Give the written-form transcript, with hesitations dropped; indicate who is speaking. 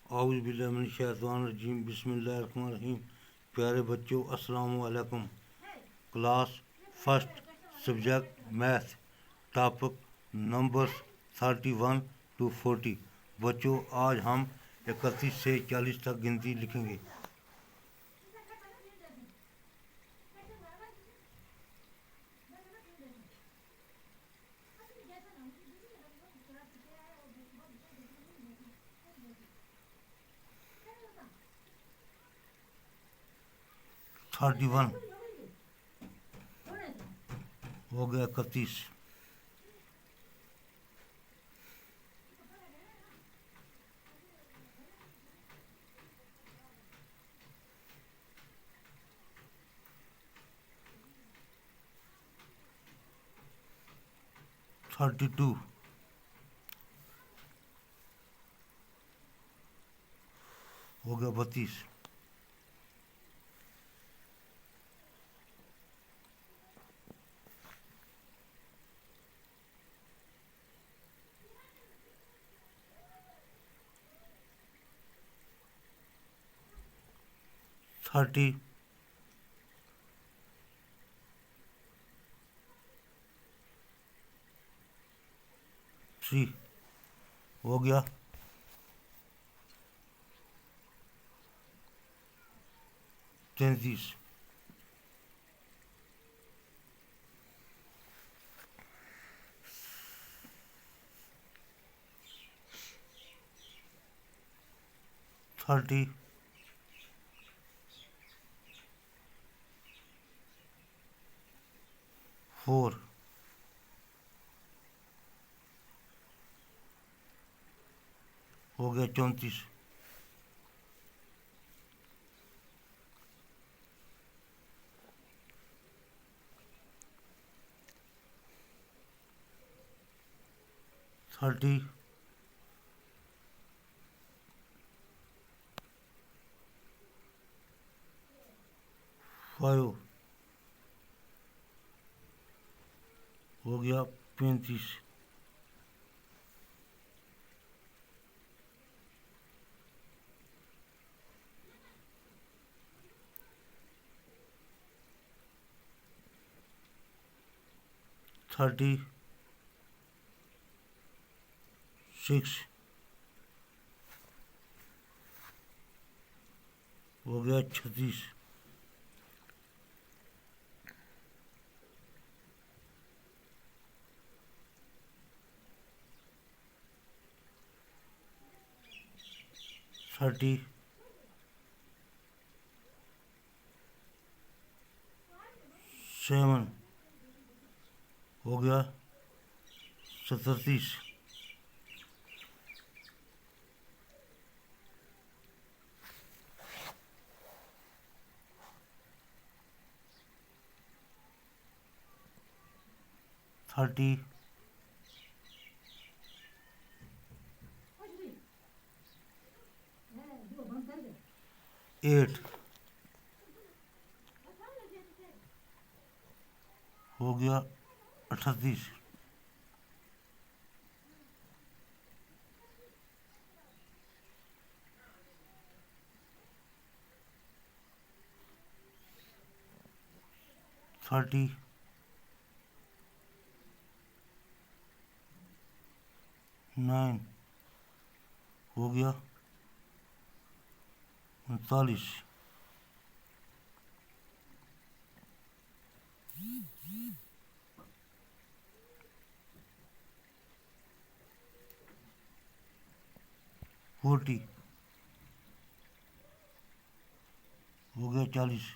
Speaker 1: औज़ुबिल्लाहिमिनश्शैतानिर्रजीम बिस्मिल्लाहिर्रहमानिर्रहीम। प्यारे बच्चों, अस्सलाम वालेकुम। Class first, subject math, topic numbers 31 to 40। बच्चों, आज हम 31 से 40 तक गिनती लिखेंगे। थर्टी वन हो गया 31, 32 हो गया 32, 33 हो गया 33, 34 हो गया 34, 35 हो गया 35, 36 हो गया 36, 37 हो गया 37, 38 हो गया 38, 39 हो गया 39, 40 हो गया 40,